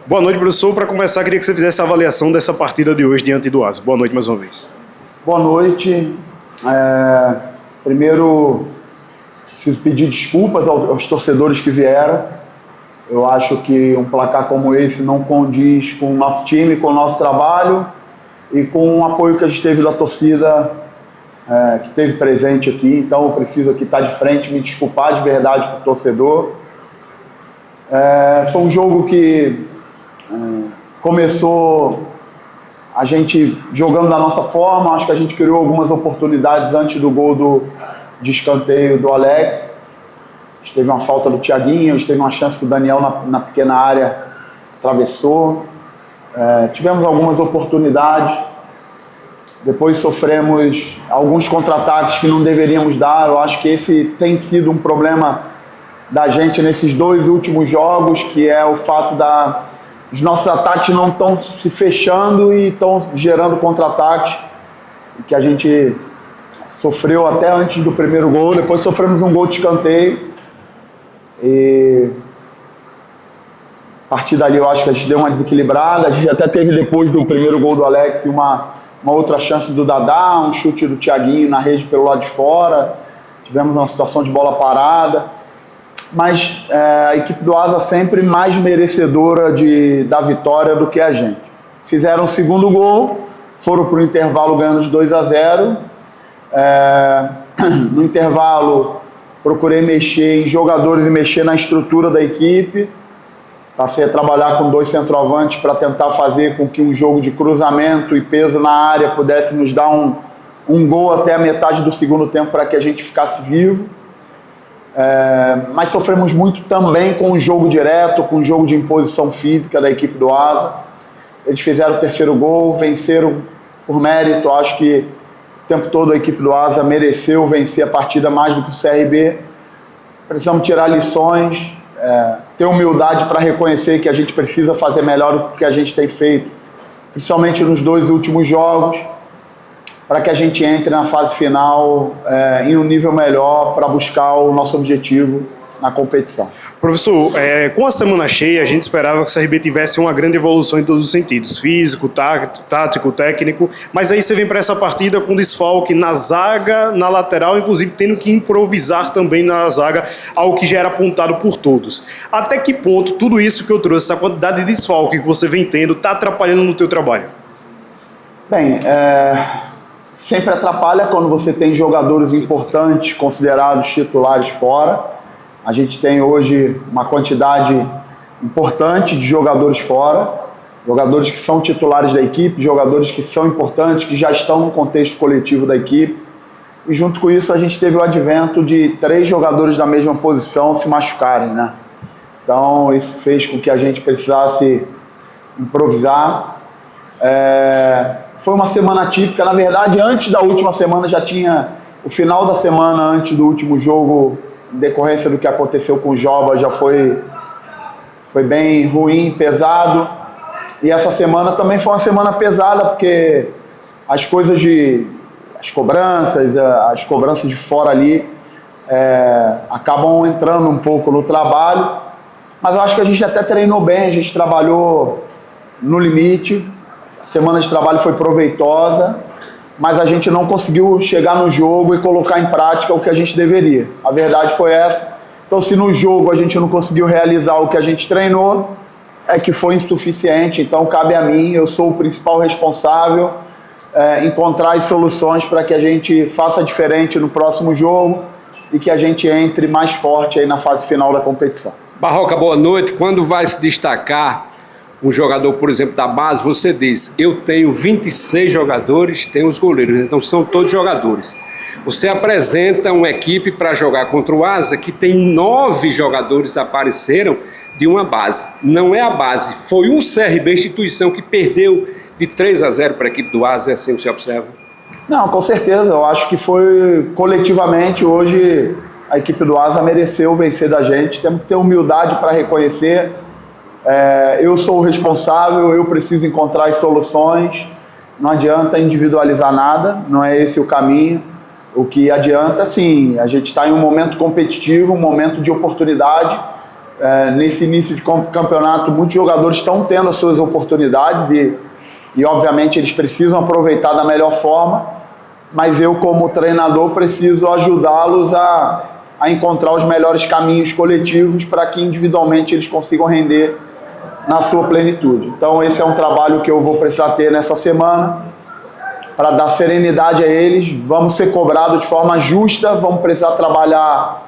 Boa noite, professor. Para começar, queria que você fizesse a avaliação dessa partida de hoje diante do Asa. Boa noite mais uma vez. Boa noite. Primeiro, preciso pedir desculpas aos torcedores que vieram. Eu acho que um placar como esse não condiz com o nosso time, com o nosso trabalho e com o apoio que a gente teve da torcida que esteve presente aqui. Então eu preciso aqui estar de frente, me desculpar de verdade com o torcedor. Foi um jogo que começou a gente jogando da nossa forma. Acho que a gente criou algumas oportunidades antes do gol de escanteio do Alex. A gente teve uma falta do Thiaguinho, a gente teve uma chance que o Daniel na pequena área atravessou. Tivemos algumas oportunidades. Depois sofremos alguns contra-ataques que não deveríamos dar. Eu acho que esse tem sido um problema da gente nesses 2 últimos jogos, que é o fato os nossos ataques não estão se fechando e estão gerando contra-ataques, que a gente sofreu até antes do primeiro gol. Depois sofremos um gol de escanteio e a partir dali eu acho que a gente deu uma desequilibrada. A gente até teve, depois do primeiro gol do Alex, uma outra chance do Dadá, um chute do Thiaguinho na rede pelo lado de fora. Tivemos uma situação de bola parada. Mas a equipe do Asa sempre mais merecedora da vitória do que a gente. Fizeram o segundo gol, foram para o intervalo ganhando de 2-0. No intervalo, procurei mexer em jogadores e mexer na estrutura da equipe. Passei a trabalhar com 2 centroavantes para tentar fazer com que um jogo de cruzamento e peso na área pudesse nos dar um gol até a metade do segundo tempo para que a gente ficasse vivo. Mas sofremos muito também com o jogo direto, com o jogo de imposição física da equipe do Asa. Eles fizeram o terceiro gol, venceram por mérito. Acho que o tempo todo a equipe do Asa mereceu vencer a partida mais do que o CRB. Precisamos tirar lições, ter humildade para reconhecer que a gente precisa fazer melhor do que a gente tem feito, principalmente nos 2 últimos jogos, para que a gente entre na fase final em um nível melhor para buscar o nosso objetivo na competição. Professor, com a semana cheia, a gente esperava que o CRB tivesse uma grande evolução em todos os sentidos, físico, tático, técnico, mas aí você vem para essa partida com desfalque na zaga, na lateral, inclusive tendo que improvisar também na zaga, algo que já era apontado por todos. Até que ponto tudo isso que eu trouxe, essa quantidade de desfalque que você vem tendo, está atrapalhando no teu trabalho? Bem, sempre atrapalha quando você tem jogadores importantes considerados titulares fora. A gente tem hoje uma quantidade importante de jogadores fora, jogadores que são titulares da equipe, jogadores que são importantes, que já estão no contexto coletivo da equipe. E junto com isso a gente teve o advento de 3 jogadores da mesma posição se machucarem, né? Então isso fez com que a gente precisasse improvisar. Foi uma semana típica. Na verdade, antes da última semana já tinha o final da semana antes do último jogo, em decorrência do que aconteceu com o Joba, já foi bem ruim, pesado. E essa semana também foi uma semana pesada, porque as cobranças de fora ali acabam entrando um pouco no trabalho. Mas eu acho que a gente até treinou bem, a gente trabalhou no limite. A semana de trabalho foi proveitosa, mas a gente não conseguiu chegar no jogo e colocar em prática o que a gente deveria. A verdade foi essa. Então, se no jogo a gente não conseguiu realizar o que a gente treinou, é que foi insuficiente. Então, cabe a mim, eu sou o principal responsável, encontrar as soluções para que a gente faça diferente no próximo jogo e que a gente entre mais forte aí na fase final da competição. Barroca, boa noite. Quando vai se destacar um jogador, por exemplo, da base, você diz, eu tenho 26 jogadores, tenho os goleiros, então são todos jogadores. Você apresenta uma equipe para jogar contra o Asa que tem 9 jogadores apareceram de uma base. Não é a base, foi o CRB, instituição, que perdeu de 3-0 para a equipe do Asa, é assim que você observa? Não, com certeza, eu acho que foi coletivamente, hoje a equipe do Asa mereceu vencer da gente, temos que ter humildade para reconhecer. Eu sou o responsável, eu preciso encontrar as soluções, não adianta individualizar nada, não é esse o caminho. O que adianta, sim, a gente está em um momento competitivo, um momento de oportunidade, nesse início de campeonato, muitos jogadores estão tendo as suas oportunidades e obviamente eles precisam aproveitar da melhor forma, mas eu, como treinador, preciso ajudá-los a encontrar os melhores caminhos coletivos para que individualmente eles consigam render na sua plenitude. Então esse é um trabalho que eu vou precisar ter nessa semana para dar serenidade a eles. Vamos ser cobrados de forma justa, vamos precisar trabalhar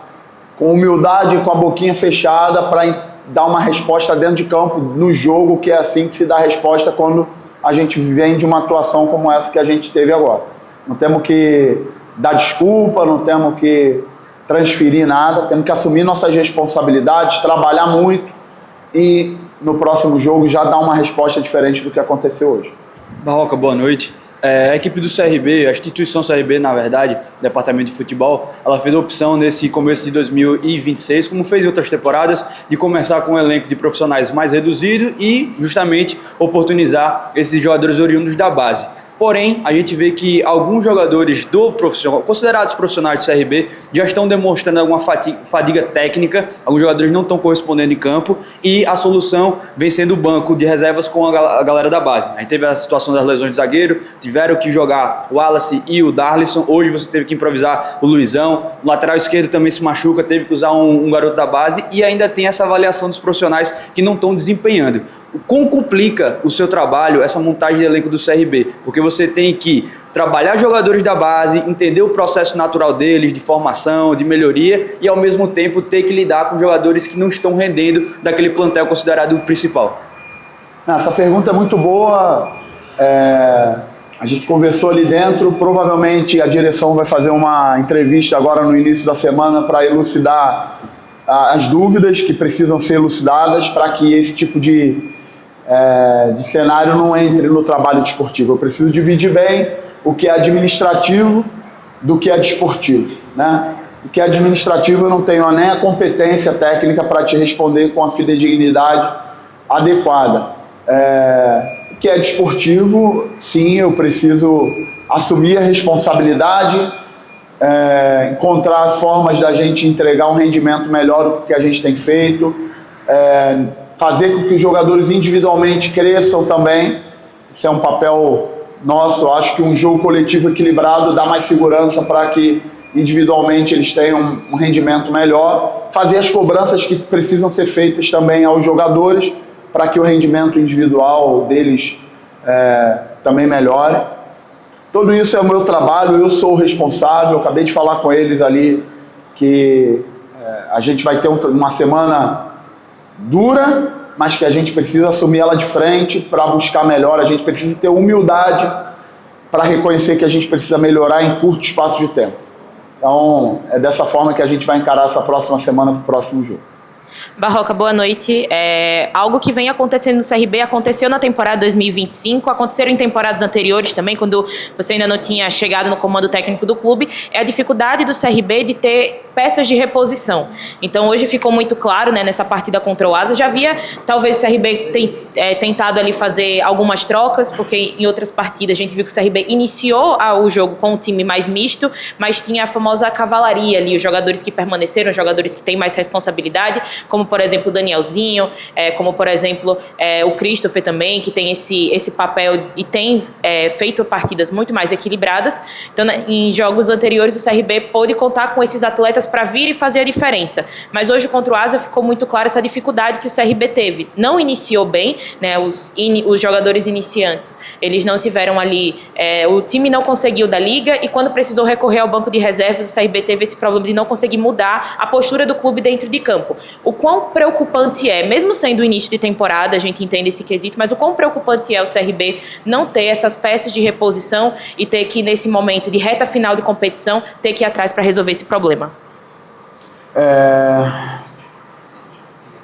com humildade, com a boquinha fechada, para dar uma resposta dentro de campo no jogo, que é assim que se dá a resposta quando a gente vem de uma atuação como essa que a gente teve agora. Não temos que dar desculpa, não temos que transferir nada, temos que assumir nossas responsabilidades, trabalhar muito e no próximo jogo já dar uma resposta diferente do que aconteceu hoje. Barroca, boa noite. A equipe do CRB, a instituição CRB, na verdade, departamento de futebol, ela fez a opção nesse começo de 2026, como fez em outras temporadas, de começar com um elenco de profissionais mais reduzido e justamente oportunizar esses jogadores oriundos da base. Porém, a gente vê que alguns jogadores considerados profissionais do CRB já estão demonstrando alguma fadiga técnica, alguns jogadores não estão correspondendo em campo e a solução vem sendo o banco de reservas com a galera da base. Aí teve a situação das lesões de zagueiro, tiveram que jogar o Wallace e o Darlisson, hoje você teve que improvisar o Luizão, o lateral esquerdo também se machuca, teve que usar um garoto da base e ainda tem essa avaliação dos profissionais que não estão desempenhando. Como complica o seu trabalho, essa montagem de elenco do CRB? Porque você tem que trabalhar jogadores da base, entender o processo natural deles, de formação, de melhoria, e ao mesmo tempo ter que lidar com jogadores que não estão rendendo daquele plantel considerado o principal. Essa pergunta é muito boa. A gente conversou ali dentro, provavelmente a direção vai fazer uma entrevista agora no início da semana para elucidar as dúvidas que precisam ser elucidadas para que esse tipo de cenário não entre no trabalho desportivo. Eu preciso dividir bem o que é administrativo do que é desportivo, né? O que é administrativo eu não tenho nem a competência técnica para te responder com a fidedignidade adequada. O que é desportivo, sim, eu preciso assumir a responsabilidade, encontrar formas da gente entregar um rendimento melhor do que a gente tem feito, fazer com que os jogadores individualmente cresçam também. Isso é um papel nosso. Eu acho que um jogo coletivo equilibrado dá mais segurança para que individualmente eles tenham um rendimento melhor. Fazer as cobranças que precisam ser feitas também aos jogadores para que o rendimento individual deles também melhore. Tudo isso é o meu trabalho, eu sou o responsável. Eu acabei de falar com eles ali que a gente vai ter uma semana dura, mas que a gente precisa assumir ela de frente para buscar melhor. A gente precisa ter humildade para reconhecer que a gente precisa melhorar em curto espaço de tempo. Então, é dessa forma que a gente vai encarar essa próxima semana para o próximo jogo. Barroca, boa noite. Algo que vem acontecendo no CRB aconteceu na temporada 2025, aconteceram em temporadas anteriores também, quando você ainda não tinha chegado no comando técnico do clube, é a dificuldade do CRB de ter peças de reposição. Então hoje ficou muito claro, né, nessa partida contra o Asa, já havia talvez o CRB tentado ali fazer algumas trocas, porque em outras partidas a gente viu que o CRB iniciou o jogo com um time mais misto, mas tinha a famosa cavalaria ali, os jogadores que permaneceram, os jogadores que têm mais responsabilidade, como por exemplo o Danielzinho, como por exemplo o Christopher também, que tem esse papel e tem feito partidas muito mais equilibradas. Então em jogos anteriores o CRB pôde contar com esses atletas para vir e fazer a diferença, mas hoje contra o Asa ficou muito claro essa dificuldade que o CRB teve, não iniciou bem, né, os jogadores iniciantes, eles não tiveram ali, o time não conseguiu da liga e quando precisou recorrer ao banco de reservas, o CRB teve esse problema de não conseguir mudar a postura do clube dentro de campo. O quão preocupante mesmo sendo o início de temporada, a gente entende esse quesito, mas o quão preocupante é o CRB não ter essas peças de reposição e ter que, nesse momento de reta final de competição, ter que ir atrás para resolver esse problema?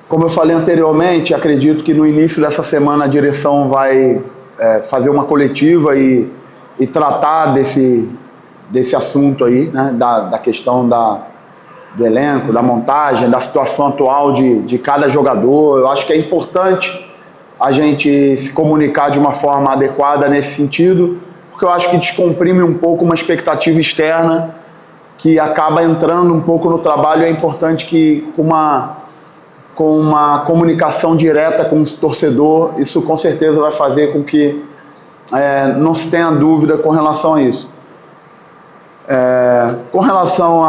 Como eu falei anteriormente, acredito que no início dessa semana a direção vai fazer uma coletiva e tratar desse assunto aí, né, da questão do elenco, da montagem, da situação atual de cada jogador. Eu acho que é importante a gente se comunicar de uma forma adequada nesse sentido, porque eu acho que descomprime um pouco uma expectativa externa que acaba entrando um pouco no trabalho. É importante que com uma com uma comunicação direta com o torcedor. Isso com certeza vai fazer com que não se tenha dúvida com relação a isso. Com relação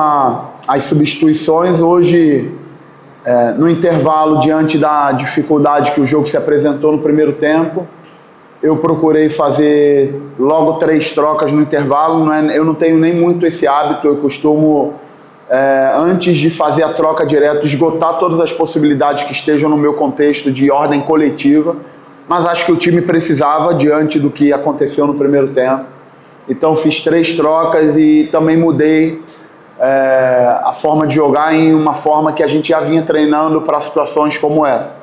às substituições, hoje, no intervalo, diante da dificuldade que o jogo se apresentou no primeiro tempo, eu procurei fazer logo 3 trocas no intervalo. Eu não tenho nem muito esse hábito, eu costumo, antes de fazer a troca direta, esgotar todas as possibilidades que estejam no meu contexto de ordem coletiva, mas acho que o time precisava diante do que aconteceu no primeiro tempo. Então fiz 3 trocas e também mudei a forma de jogar em uma forma que a gente já vinha treinando para situações como essa.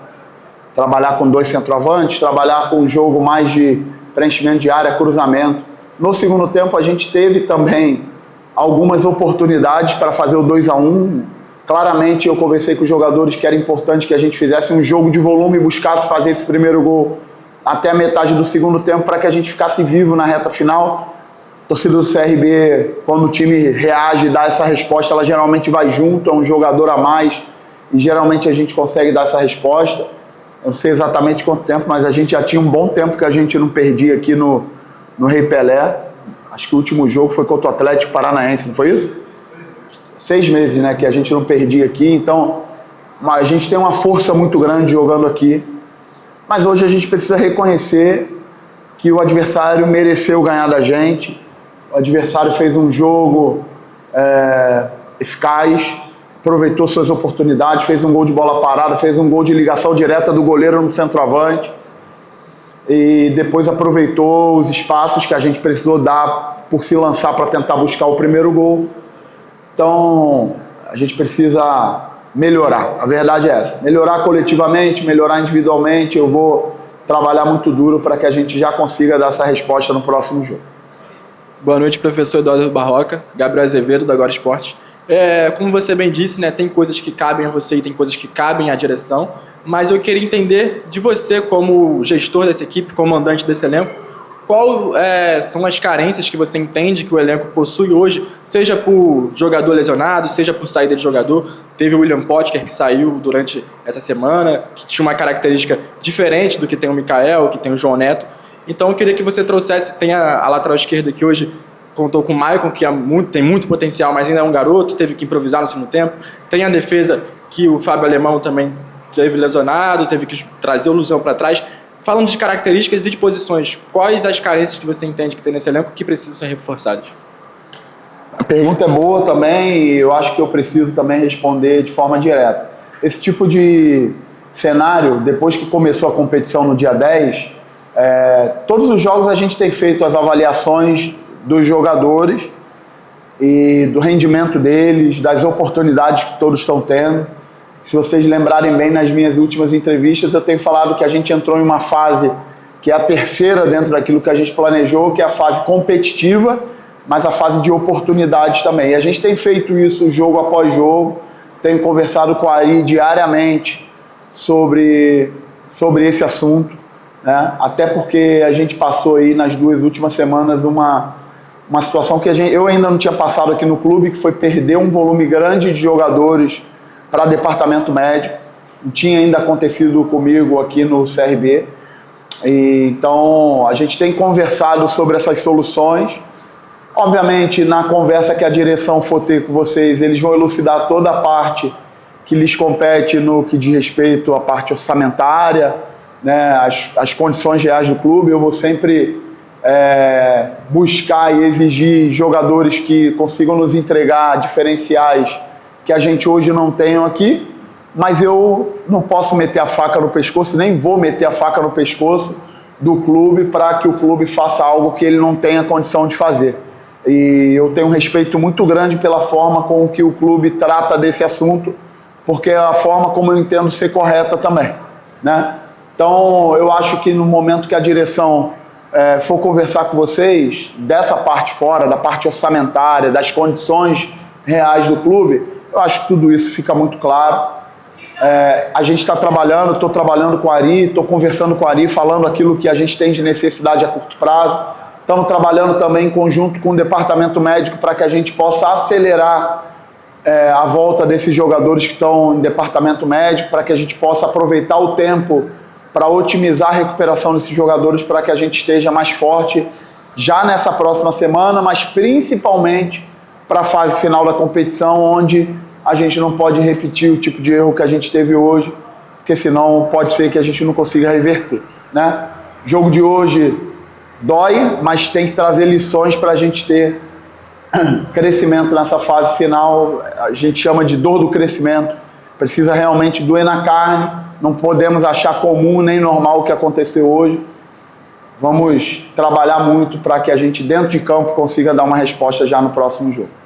Trabalhar com 2 centroavantes, trabalhar com um jogo mais de preenchimento de área, cruzamento. No segundo tempo a gente teve também algumas oportunidades para fazer o 2-1. Claramente eu conversei com os jogadores que era importante que a gente fizesse um jogo de volume e buscasse fazer esse primeiro gol até a metade do segundo tempo para que a gente ficasse vivo na reta final. A torcida do CRB, quando o time reage e dá essa resposta, ela geralmente vai junto, é um jogador a mais e geralmente a gente consegue dar essa resposta. Eu não sei exatamente quanto tempo, mas a gente já tinha um bom tempo que a gente não perdia aqui no Rei Pelé. Acho que o último jogo foi contra o Atlético Paranaense, não foi isso? 6 meses, né, que a gente não perdia aqui. Então, a gente tem uma força muito grande jogando aqui. Mas hoje a gente precisa reconhecer que o adversário mereceu ganhar da gente. O adversário fez um jogo eficaz, aproveitou suas oportunidades, fez um gol de bola parada, fez um gol de ligação direta do goleiro no centroavante e depois aproveitou os espaços que a gente precisou dar por se lançar para tentar buscar o primeiro gol. Então, a gente precisa melhorar, a verdade é essa. Melhorar coletivamente, melhorar individualmente. Eu vou trabalhar muito duro para que a gente já consiga dar essa resposta no próximo jogo. Boa noite, professor Eduardo Barroca, Gabriel Azevedo, do Agora Esporte. Como você bem disse, né, tem coisas que cabem a você e tem coisas que cabem à direção, mas eu queria entender de você, como gestor dessa equipe, comandante desse elenco, qual são as carências que você entende que o elenco possui hoje, seja por jogador lesionado, seja por saída de jogador. Teve o William Potker que saiu durante essa semana, que tinha uma característica diferente do que tem o Mikael, que tem o João Neto. Então eu queria que você trouxesse, tem a lateral esquerda que hoje contou com o Maicon, que tem muito potencial, mas ainda é um garoto, teve que improvisar no segundo tempo. Tem a defesa, que o Fábio Alemão também teve lesionado, teve que trazer o Luzão para trás. Falando de características e de posições, quais as carências que você entende que tem nesse elenco que precisam ser reforçadas? A pergunta é boa também e eu acho que eu preciso também responder de forma direta. Esse tipo de cenário, depois que começou a competição no dia 10, todos os jogos a gente tem feito as avaliações dos jogadores e do rendimento deles, das oportunidades que todos estão tendo. Se vocês lembrarem bem, nas minhas últimas entrevistas eu tenho falado que a gente entrou em uma fase que é a terceira dentro daquilo que a gente planejou, que é a fase competitiva, mas a fase de oportunidades também. E a gente tem feito isso jogo após jogo, tenho conversado com a Ari diariamente sobre esse assunto, né? Até porque a gente passou aí nas 2 últimas semanas uma situação que eu ainda não tinha passado aqui no clube, que foi perder um volume grande de jogadores para departamento médico. Não tinha ainda acontecido comigo aqui no CRB. Então, a gente tem conversado sobre essas soluções. Obviamente, na conversa que a direção for ter com vocês, eles vão elucidar toda a parte que lhes compete no que diz respeito à parte orçamentária, né, as condições reais do clube. Eu vou sempre buscar e exigir jogadores que consigam nos entregar diferenciais que a gente hoje não tem aqui, mas eu não posso meter a faca no pescoço, nem vou meter a faca no pescoço do clube para que o clube faça algo que ele não tenha condição de fazer. E eu tenho um respeito muito grande pela forma com que o clube trata desse assunto, porque é a forma como eu entendo ser correta também, né? Então, eu acho que no momento que a direção for conversar com vocês, dessa parte fora, da parte orçamentária, das condições reais do clube, eu acho que tudo isso fica muito claro. A gente está trabalhando, estou trabalhando com a Ari, estou conversando com a Ari, falando aquilo que a gente tem de necessidade a curto prazo. Estamos trabalhando também em conjunto com o departamento médico para que a gente possa acelerar a volta desses jogadores que estão em departamento médico, para que a gente possa aproveitar o tempo para otimizar a recuperação desses jogadores, para que a gente esteja mais forte já nessa próxima semana, mas principalmente para a fase final da competição, onde a gente não pode repetir o tipo de erro que a gente teve hoje, porque senão pode ser que a gente não consiga reverter, né? O jogo de hoje dói, mas tem que trazer lições para a gente ter crescimento nessa fase final. A gente chama de dor do crescimento. Precisa realmente doer na carne. Não podemos achar comum nem normal o que aconteceu hoje. Vamos trabalhar muito para que a gente, dentro de campo, consiga dar uma resposta já no próximo jogo.